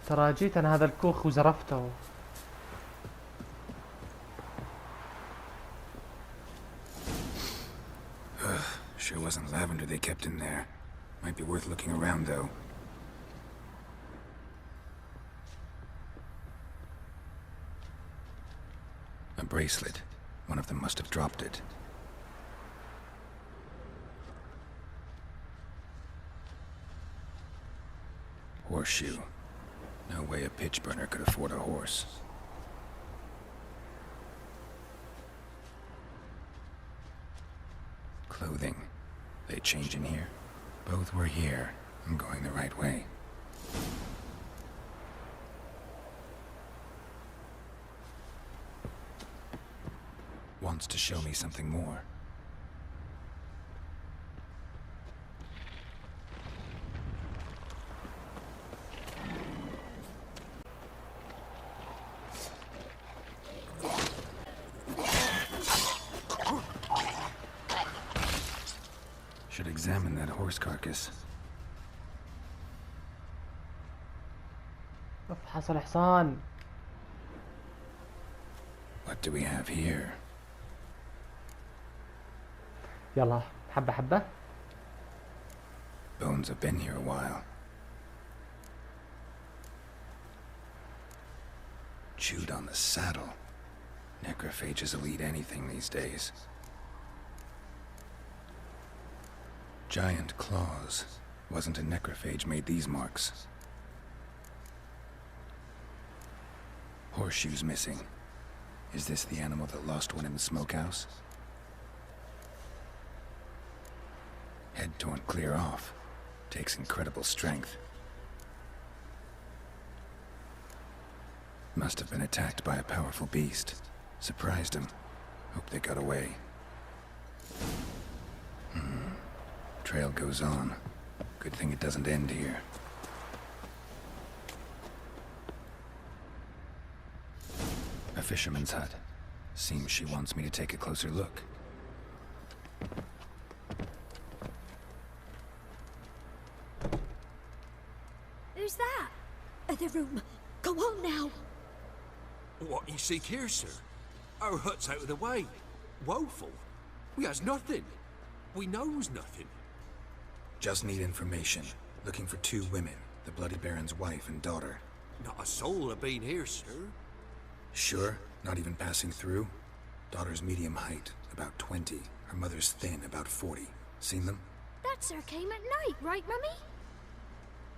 ترى جيت انا هذا الكوخ وزرفته. Sure wasn't lavender they kept in there. Might be worth looking around though. A bracelet. One of them must have dropped it. Horseshoe. No way a pitch burner could afford a horse. Clothing. They change in here? Both were here. I'm going the right way. Wants to show me something more. Should examine that horse carcass. افحص الحصان. What do we have here? يلا حبة حبة. Bones have been here a while. Chewed on the saddle. Necrophages will eat anything these days. Giant claws. Wasn't a necrophage made these marks. Horseshoes missing. Is this the animal that lost one in the smokehouse? Head torn clear off. Takes incredible strength. Must have been attacked by a powerful beast. Surprised him. Hope they got away. Trail goes on. Good thing it doesn't end here. A fisherman's hut. Seems she wants me to take a closer look. Who's that? The room. Go on now. What you seek here, sir? Our hut's out of the way. Woeful. We has nothing. We knows nothing. Just need information. Looking for two women. The Bloody Baron's wife and daughter. Not a soul have been here, sir. Sure? Not even passing through? Daughter's medium height, about 20. Her mother's thin, about 40. Seen them? That sir came at night, right, Mummy?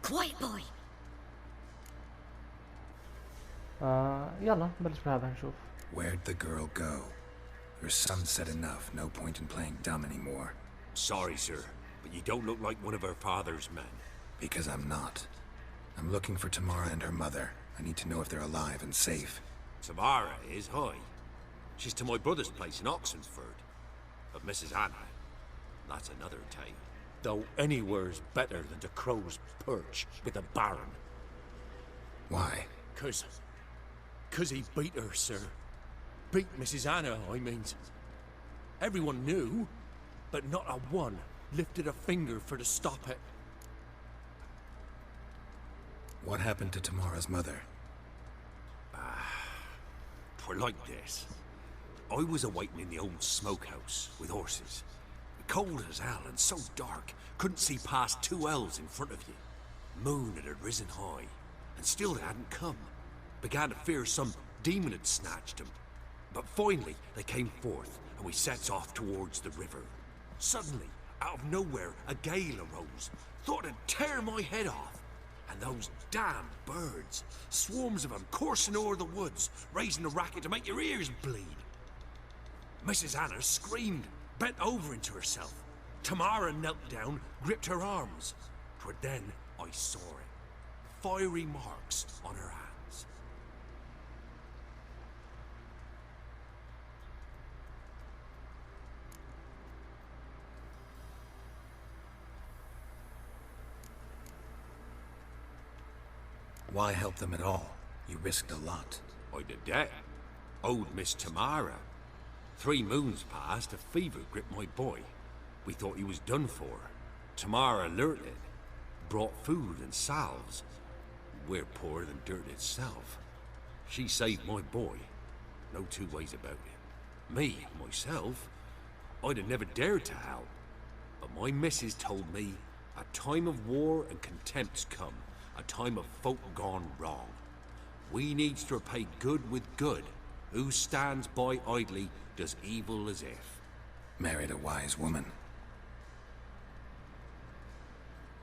Quiet, boy. يلا نبلش بهذا نشوف. Where'd the girl go? Her son said enough. No point in playing dumb anymore. Sorry, sir, but you don't look like one of her father's men. Because I'm not. I'm looking for Tamara and her mother. I need to know if they're alive and safe. Tamara is, hi. She's to my brother's place in Oxenford. But Mrs. Anna, that's another tale. Though anywhere's better than the crow's perch with the Baron. Why? Cause he beat her, sir. Beat Mrs. Anna, I mean. Everyone knew, but not a one lifted a finger for to stop it. What happened to Tamara's mother? Twere like this. I was awaiting in the old smokehouse with horses. Cold as hell and so dark, couldn't see past 2 ells in front of you. Moon had risen high, and still they hadn't come. Began to fear some demon had snatched them. But finally they came forth, and we sets off towards the river. Suddenly, out of nowhere, a gale arose. Thought it'd tear my head off. And those damn birds, swarms of them coursing o'er the woods, raising a racket to make your ears bleed. Mrs. Anna screamed, bent over into herself. Tamara knelt down, gripped her arms. 'Twere then I saw it. Fiery marks on her hands. Why help them at all? You risked a lot. I did that. Owed Miss Tamara. 3 moons passed, a fever gripped my boy. We thought he was done for. Tamara alerted, brought food and salves. we're poorer than dirt itself. She saved my boy. No two ways about it. Me, myself, I'd have never dared to help. But my missus told me a time of war and contempt's come. A time of folk gone wrong. We needs to repay good with good. Who stands by idly does evil as if. Married a wise woman.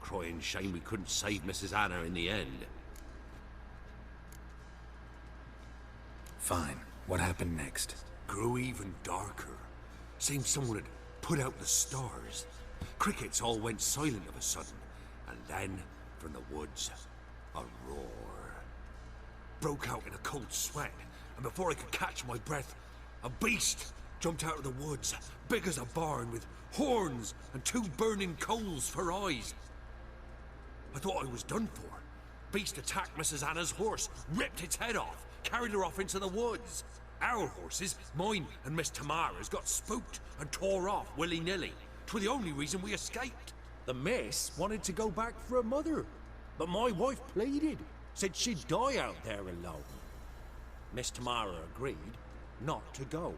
Crying shame we couldn't save Mrs. Anna in the end. Fine. What happened next? Grew even darker. Seemed someone had put out the stars. Crickets all went silent of a sudden. And then, from the woods, a roar. Broke out in a cold sweat, and before I could catch my breath, a beast jumped out of the woods, big as a barn, with horns and 2 burning coals for eyes. I thought I was done for. Beast attacked Mrs. Anna's horse, ripped its head off, carried her off into the woods. Our horses, mine and Miss Tamara's, got spooked and tore off willy-nilly. 'Twas the only reason we escaped. The miss wanted to go back for her mother, but my wife pleaded, said she'd die out there alone. Miss Tamara agreed not to go.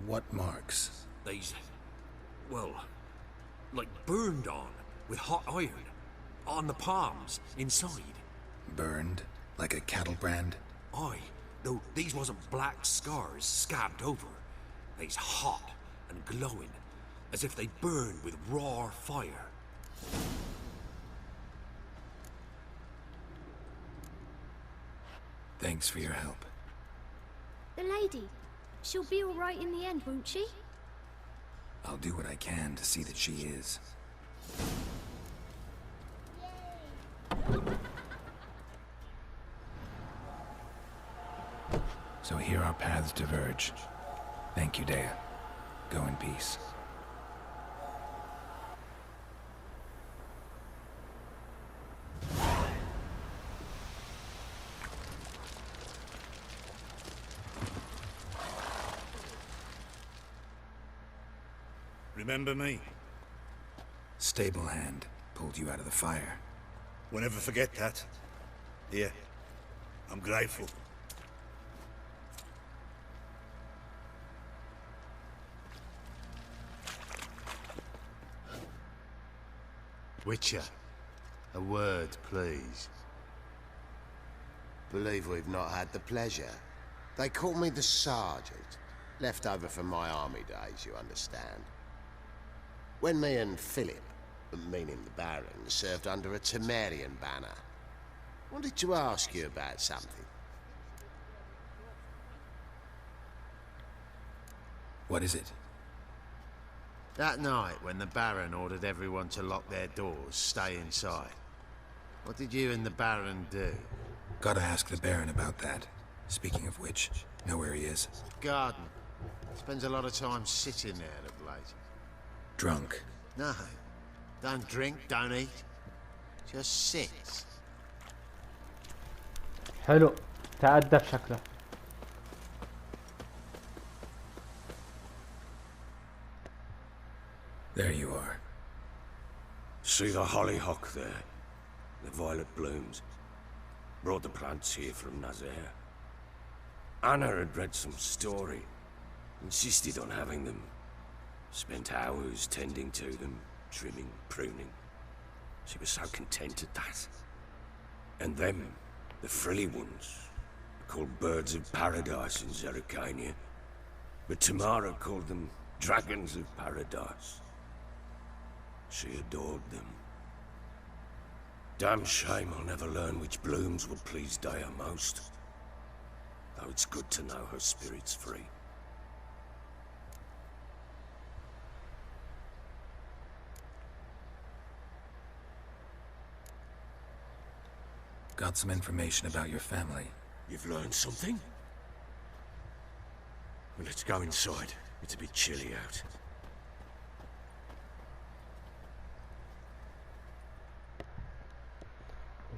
What marks? These, well, like burned on with hot iron. On the palms, inside. Burned? Like a cattle brand? Aye, though these wasn't black scars scabbed over. They's hot and glowing, as if they burned with raw fire. Thanks for your help. The lady. She'll be all right in the end, won't she? I'll do what I can to see that she is. So here our paths diverge. Thank you, Dea. Go in peace. Remember me? Stable hand pulled you out of the fire. We'll never forget that. Here, I'm grateful. Witcher, a word, please. Believe we've not had the pleasure. They call me the Sergeant. Left over from my army days, you understand. When me and Philip, meaning the Baron, served under a Temerian banner. Wanted to ask you about something. What is it? That night when the Baron ordered everyone to lock their doors, stay inside. What did you and the Baron do? Gotta ask the Baron about that. Speaking of which, know where he is? Garden. Spends a lot of time sitting there of late. Drunk. No. Don't drink, don't eat. Just sits. حلو. تأدب شكله. There you are. See the hollyhock there? The violet blooms. Brought the plants here from Nazaire. Anna had read some story. Insisted on having them. Spent hours tending to them, trimming, pruning. She was so content at that. And them, the frilly ones, called birds of paradise in Zerrikania. But Tamara called them dragons of paradise. She adored them. Damn shame I'll never learn which blooms would please Dea most. Though it's good to know her spirit's free. Got some information about your family. You've learned something? Well, let's go inside. It's a bit chilly out.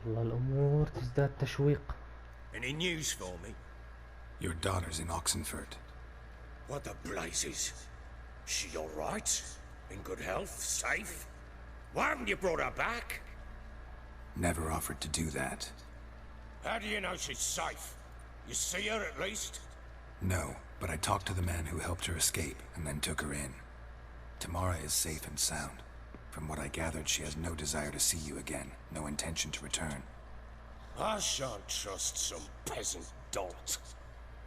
والله الأمور تزداد تشويق. Any news for me? Your daughter's in Oxenford. What the blazes? She all right? In good health? Safe? Why haven't you brought her back? Never offered to do that. How do you know she's safe? You see her at least? No, but I talked to the man who helped her escape and then took her in. Tamara is safe and sound. From what I gathered, she has no desire to see you again, no intention to return. I shan't trust some peasant dolt.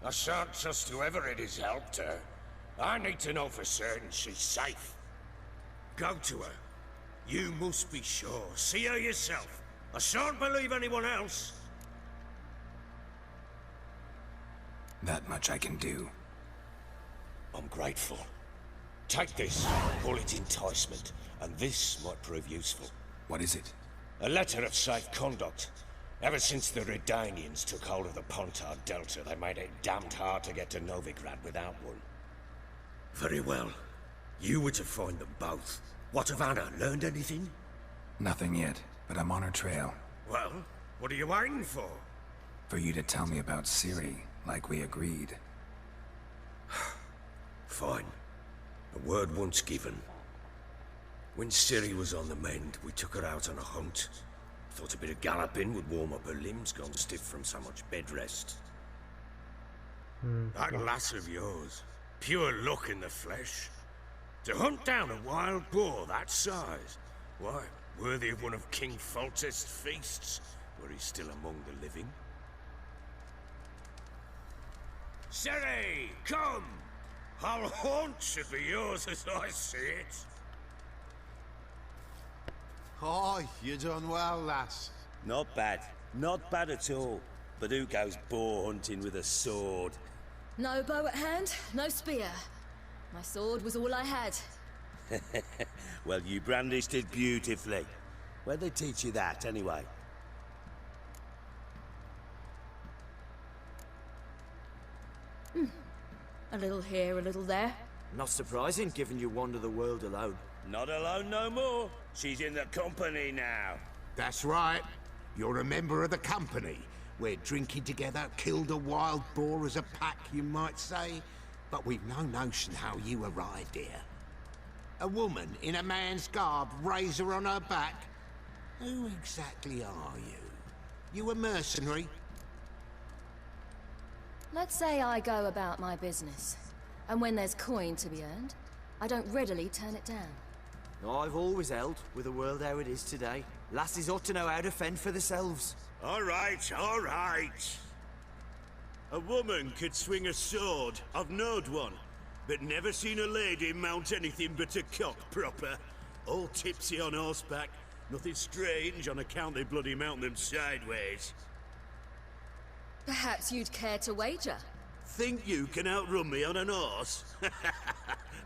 I shan't trust whoever it is helped her. I need to know for certain she's safe. Go to her. You must be sure. See her yourself. I shan't believe anyone else. That much I can do. I'm grateful. Take this, call it enticement, and this might prove useful. What is it? A letter of safe conduct. Ever since the Redanians took hold of the Pontar Delta, they made it damned hard to get to Novigrad without one. Very well. You were to find them both. What of Anna? Learned anything? Nothing yet, but I'm on her trail. Well, what are you waiting for? For you to tell me about Ciri, like we agreed. Fine. A word once given. When Ciri was on the mend, we took her out on a hunt. Thought a bit of galloping would warm up her limbs, gone stiff from so much bed rest. That lass of yours, pure luck in the flesh. To hunt down a wild boar that size, why, worthy of one of King Foltest's feasts, where he's still among the living. Ciri, come! Our haunt should be yours as I see it. Oh, you done well, lass. Not bad. Not bad at all. But who goes boar hunting with a sword? No bow at hand, no spear. My sword was all I had. Well, you brandished it beautifully. Where'd they teach you that, anyway? A little here, a little there. Not surprising, given you wander the world alone. Not alone no more. She's in the company now. That's right. You're a member of the company. We're drinking together, killed a wild boar as a pack, you might say. But we've no notion how you arrived here. A woman in a man's garb, razor on her back. Who exactly are you? You a mercenary? Let's say I go about my business. And when there's coin to be earned, I don't readily turn it down. I've always held, with the world how it is today, lasses ought to know how to fend for themselves. All right, all right. A woman could swing a sword. I've knowed one. But never seen a lady mount anything but a cock proper. All tipsy on horseback. Nothing strange on account they bloody mount them sideways. Perhaps you'd care to wager? Think you can outrun me on an horse?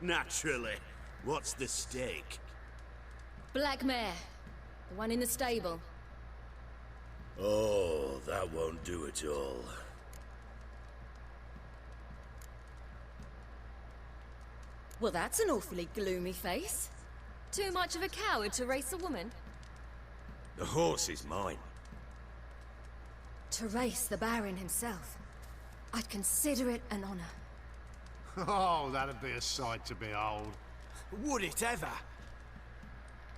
Naturally. What's the stake? Black mare. The one in the stable. Oh, that won't do it all. Well, that's an awfully gloomy face. Too much of a coward to race a woman? The horse is mine. To race the Baron himself. I'd consider it an honor. Oh, that'd be a sight to behold. Would it ever?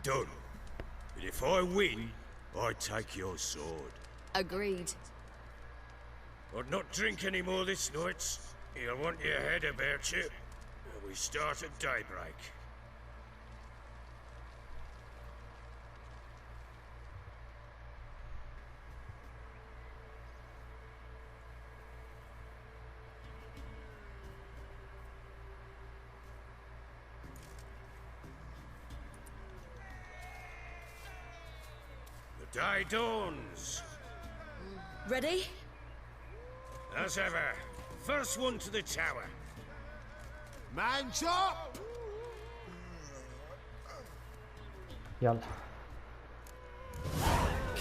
Done. But if I win, I take your sword. Agreed. I'd not drink any more this night. You'll want your head about you. We start at daybreak. The day dawns. Ready? As ever. First one to the tower. Man chop! يلا.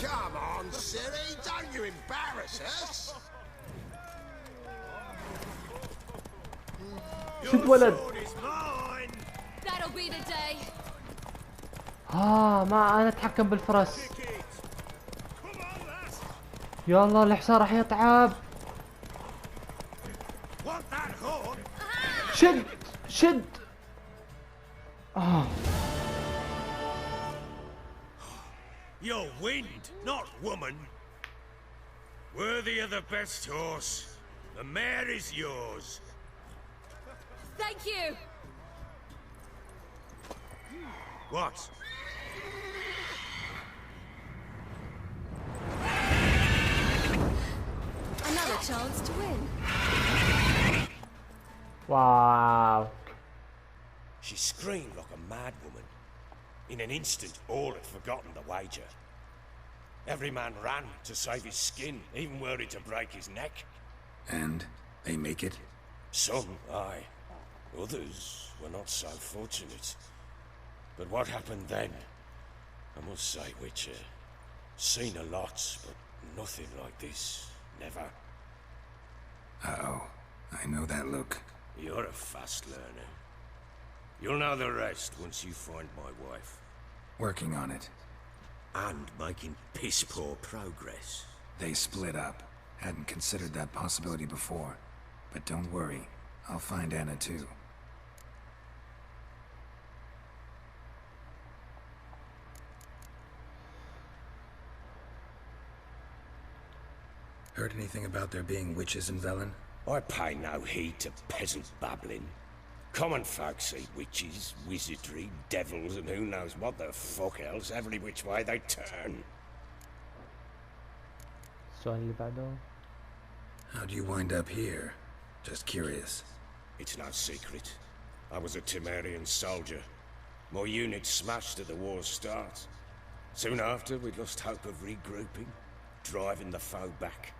Come on, Ciri, don't you embarrass us! شد ولد. That'll be the day. ما انا اتحكم بالفرس. يلا الحصان راح يتعب. شد شد. You're wind, not woman. Worthy of the best horse. The mare is yours. Thank you! What? Another chance to win. Wow. She screamed like a mad woman. In an instant, all had forgotten the wager. Every man ran to save his skin, even were it to break his neck. And they make it? Some, aye. Others were not so fortunate. But what happened then? I must say, Witcher, seen a lot, but nothing like this. Never. Uh-oh. I know that look. You're a fast learner. You'll know the rest once you find my wife. Working on it. And making piss-poor progress. They split up. Hadn't considered that possibility before. But don't worry. I'll find Anna too. Heard anything about there being witches in Velen? I pay no heed to peasant babbling. Common folk see witches, wizardry, devils, and who knows what the fuck else every which way they turn. السؤال اللي بعده. How'd you wind up here? Just curious. It's no secret. I was a Temerian soldier. My unit smashed at the war's start. Soon after, we lost hope of regrouping, driving the foe back.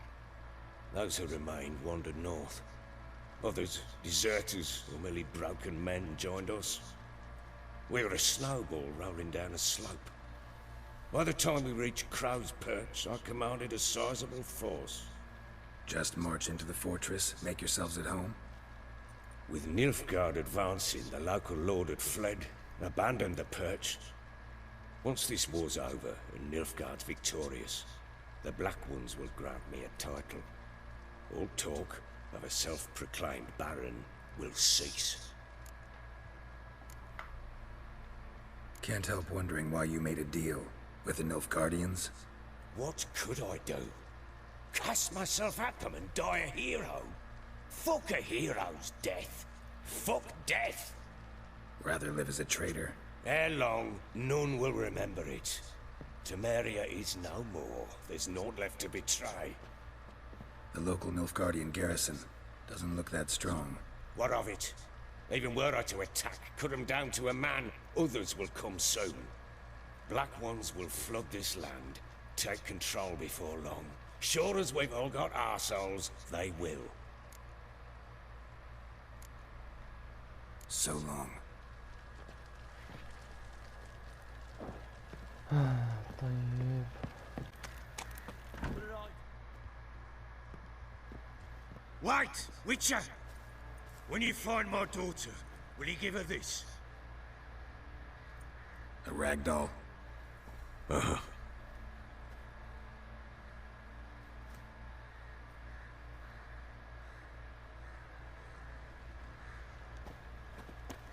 Those who remained wandered north. Others, deserters or merely broken men, joined us. We were a snowball rolling down a slope. By the time we reached Crow's Perch, I commanded a sizable force. Just march into the fortress, make yourselves at home? With Nilfgaard advancing, the local lord had fled, abandoned the Perch. Once this war's over and Nilfgaard's victorious, the Black Ones will grant me a title. All talk of a self-proclaimed baron will cease. Can't help wondering why you made a deal with the Nilfgaardians. What could I do? Cast myself at them and die a hero? Fuck a hero's death. Fuck death. Rather live as a traitor. Ere long, none will remember it. Temeria is no more. There's naught left to betray. The local Nilfgaardian garrison doesn't look that strong. What of it? Even were I to attack, cut them down to a man, others will come soon. Black Ones will flood this land, take control before long. Sure as we've all got arseholes, they will. So long. طيب. Wait, Witcher! When you find my daughter, will you give her this? A ragdoll?